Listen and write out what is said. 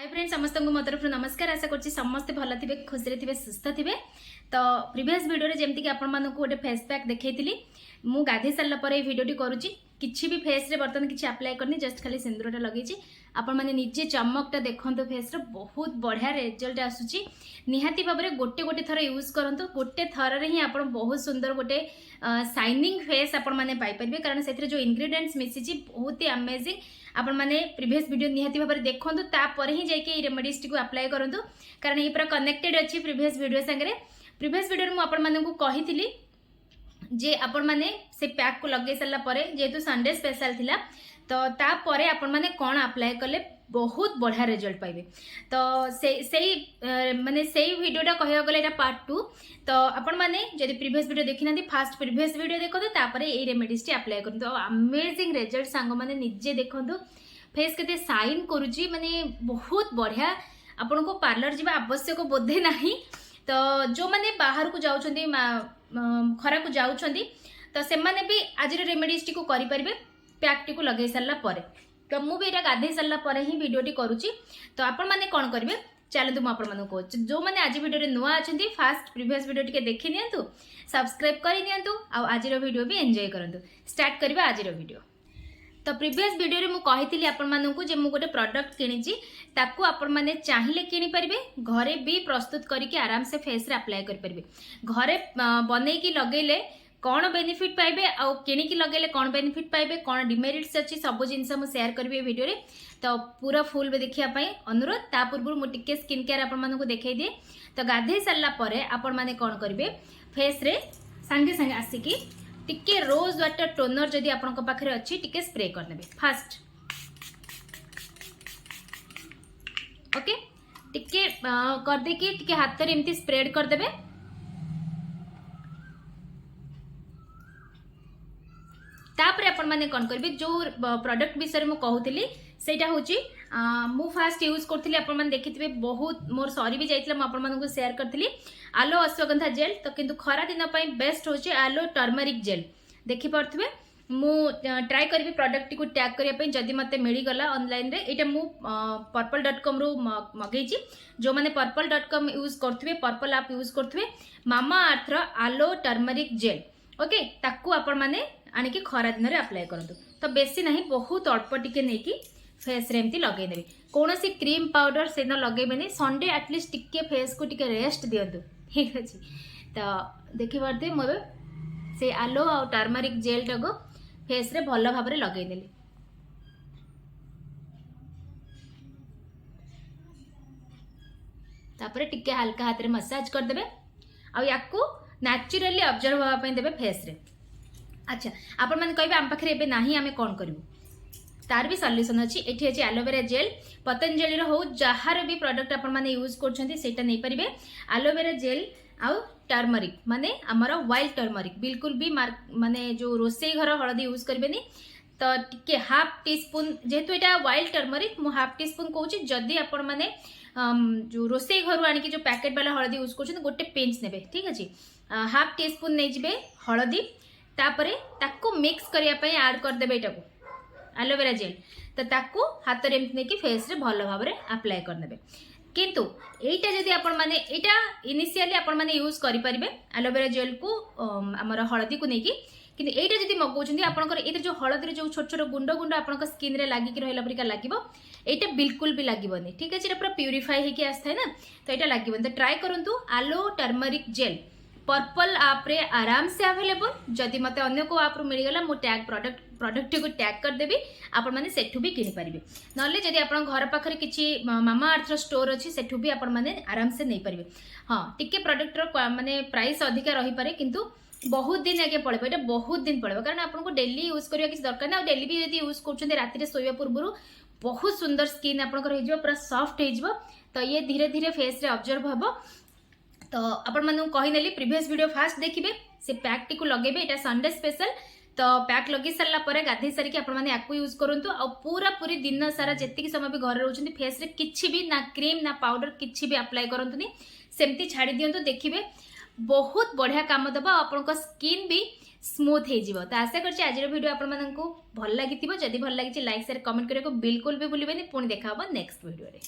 Hi friends समस्त को मो तरफ नमस्कार। आशा करछि समस्ते भल थे खुशी थे सुस्थ थे। तो प्रीवियस वीडियो रे जेमती कि आपण मानक गोटे फेस पैक देखैतिली मु गाधे सारा पर वीडियोटी करूची किछि भी फेस रे बर्तन किछि अप्लाई करनी जस्ट खाली सिंदूरटा लगेछि आपण माने निजे चमकटा देखंतु फेस रे बहुत बढ़िया रिजल्ट आसुची। निहाती भाबरे गोटे गोटे थर यूज करंतु गोटे थर रे ही आपण बहुत सुंदर गोटे शाइनिंग फेस आपण माने पाई परिबे कारण सेथरे जो इंग्रेडिएंट्स मिसिची बहुत ही अमेजिंग। आपण माने प्रीवियस वीडियो निहाती भाबरे देखंतु तापर ही जाई के रेमेडीज टी को अप्लाई करंतु कारण ये पूरा कनेक्टेड अछि प्रीवियस वीडियो संगे। प्रीवियस वीडियो रे मु आपण माने को कहितली जे आपण माने से पैक को लगे सल्ला परे जेतु संडे स्पेशल थिला तो ता परे आपण माने कोन अप्लाई करले बहुत बढ़िया रिजल्ट पाइबे। तो से माने सेही वीडियोटा कहया गले एटा पार्ट 2। तो आपण माने जदि प्रीवियस वीडियो देखि नांती फास्ट प्रीवियस वीडियो देखो तापरे ए रेमेडीज टी अप्लाई करन तो अमेजिंग रिजल्ट सांग माने निजे देखंतु फेस केते शाइन करूची माने बहुत बढ़िया। आपण को पार्लर जीवा आवश्यक बोधे नाही। तो जो माने बाहर को जाउछंती खरा को जाउछंती तो से माने भी आज रेमेडीज टी को करि परिबे पैक टी को लगे सारला परे। तो मु भी एटा गाधे सारला परे ही वीडियो टी करूची। तो आपण माने कोन करबे चलतु मु आपण माने कहू जो माने आज वीडियो रे नुआ अछंती फास्ट प्रीवियस वीडियो टिके देखि नियंतु सब्सक्राइब करि नियंतु आ आज वीडियो भी एंजॉय करंतु। स्टार्ट करबा आज वीडियो। तो प्रीवियस वीडियो रे मु कहितली आपण माननकु जे मु गोटे प्रोडक्ट किनिची ताकू आपण माने चाहिले किनि परिबे घरे भी प्रस्तुत करिके आराम से फेस रे अप्लाई कर परिबे। घरे बनै की लगेले कौन बेनिफिट पाइबे आ किणी की लगेले कौन बेनिफिट पाइबे कौन डिमेरिट्स अच्छी सब जिनस मु शेयर करबे वीडियो रे। तो पूरा फुल बे देखिया पई अनुरोध। ता पूर्व मु टिके स्किन केयर आपण माननकु देखाई दिए। तो गाधे सारला परे आपण माने कोन करबे फेस रे संगे संगे आसिकी टिके रोज वाटर टोनर जदि आपन पाखे अच्छी टिके स्प्रे करनेबे फास्ट। ओके टिके कर दे कि टिके हाथ रे एमती स्प्रेड कर देबे। तापर आपण माने कोन करबे जो प्रोडक्ट विषय मु कहूतली सेटा होची मु फास्ट यूज करथली आपण माने देखिथिबे बहुत मोर सॉरी भी जाइतला मु आपण माने को शेयर करथली आलो अश्वगंधा जेल। तो किंतु खरा दिन पई बेस्ट होची आलो टर्मरिक जेल देखि परथबे। मु ट्राई करबी प्रोडक्ट को टैग करिया पई जदी मते मिली गला ऑनलाइन रे एटा मु purple.com रो मगेची। जो माने purple.com यूज करथबे पर्पल ऐप यूज करथबे मामा अर्थ रो आलो टर्मरिक जेल ओके ताकू आपण माने आनी कि खरा दिन रे अप्लाई करंतु। तो बेसी नहीं बहुत अल्प टिके नै कि फेस रे एमती लगै देबे कौन सी क्रीम पाउडर से न लगेबेनी संडे एटलिस्ट टिके फेस को टिके रेस्ट दियंतु ठीक अछि। तो देखि परते मोर से आलो आ टर्मरिक जेल टाको फेस रे भलो भाबरे लगै देली। तापरे टिके हल्का हाथ रे मसाज कर देबे आ याकू नेचुरली ऑब्जर्व होवा पई देबे फेस रे। अच्छा आपण माने कहबे आम पाखरे एबे नाही आमे कोन करिवु तार भी सॉल्यूशन अछि। एठी अछि एलोवेरा जेल पतंजलि रो हो जहार भी प्रोडक्ट आपण माने यूज करछंती सेटा नै परिबे। एलोवेरा जेल आउ टर्मरिक माने हमर वाइल्ड टर्मरिक बिल्कुल भी माने जो रोसई घर हळदी यूज करबेनी। तो टिके हाफ टी स्पून जेतु एटा वाइल्ड टर्मरिक मु हाफ टी स्पून कहूची जदी आपण माने जो रोसई घर आनी कि जो पैकेट वाला हळदी यूज करछन गोटे पिंच नेबे ठीक अछि। हाफ टी स्पून नै जिबे हळदी तापरे ताकू मिक्स करिया पई ऐड कर देबे एटाको एलोवेरा जेल। तो ताकू हाथ रे एमती नेकी फेस रे भलो भाबरे अप्लाई कर नेबे। किंतु एटा जदी आपण माने एटा इनिशियली आपण माने यूज करि परिबे एलोवेरा जेल को हमर हळदी को नेकी। किंतु एटा जदी मगौचंदी आपनकर एते जो हळदी रे जो छोट छोट गुंड गुंड आपनकर स्किन रे लागि कि रहला परिका लागिवो एटा बिल्कुल भी लागिवोनी ठीक अछि। एटा पूरा प्यूरिफाई हे कि आस्थाय ना तो एटा लागिवोनी। तो ट्राई करंतु आलो टर्मरिक जेल पर्पल ऐप रे आराम से अवेलेबल। जदि मते अन्य को ऐप रो मिल गला मु टैग प्रोडक्ट को टैग कर देबी आपण माने सेठु भी किनि परिबे। नले जदि आपण घर पाखरे किछि मामा अर्थ रो स्टोर अछि सेठु भी आपण माने आराम से नै परिबे। हां टिके प्रोडक्ट रो माने प्राइस अधिका रही पारे किंतु बहुत दिन आगे पड़े एटा बहुत दिन पड़े कारण आपन को डेली यूज करिया किछ दरकार ना। डेली भी यदि यूज करछन्ते राति रे सोइबा पूर्वरु बहुत सुंदर स्किन आपन को रहि जबो पूरा सॉफ्ट हे जबो। तो ये धीरे धीरे फेस रे ऑब्जर्व हबो। तो आपण मानू कहि नेली प्रीवियस वीडियो फास्ट देखिबे से पैक टी को लगेबे एटा संडे स्पेशल। तो पैक लगी सारला परे गाधे सारी कि आपण माने याकू यूज करंतु आ पूरा पूरी दिन सारा जेतिकी समय भी घर रहउछन्ती फेस रे किछि भी ना क्रीम ना पाउडर किछि भी अप्लाई करंतुनी सेमती छाडी दियंतु देखिबे बहुत बढ़िया काम दबा आपण को स्किन भी स्मूथ हो जिवो। तो आशा करछि आज वीडियो आपण माननकु भल लागिथिबो। जदि भल लागिछि लाइक शेयर कमेंट करियो बिल्कुल भी भूलिबेनी। पुणी देखा हबो नेक्स्ट वीडियो रे।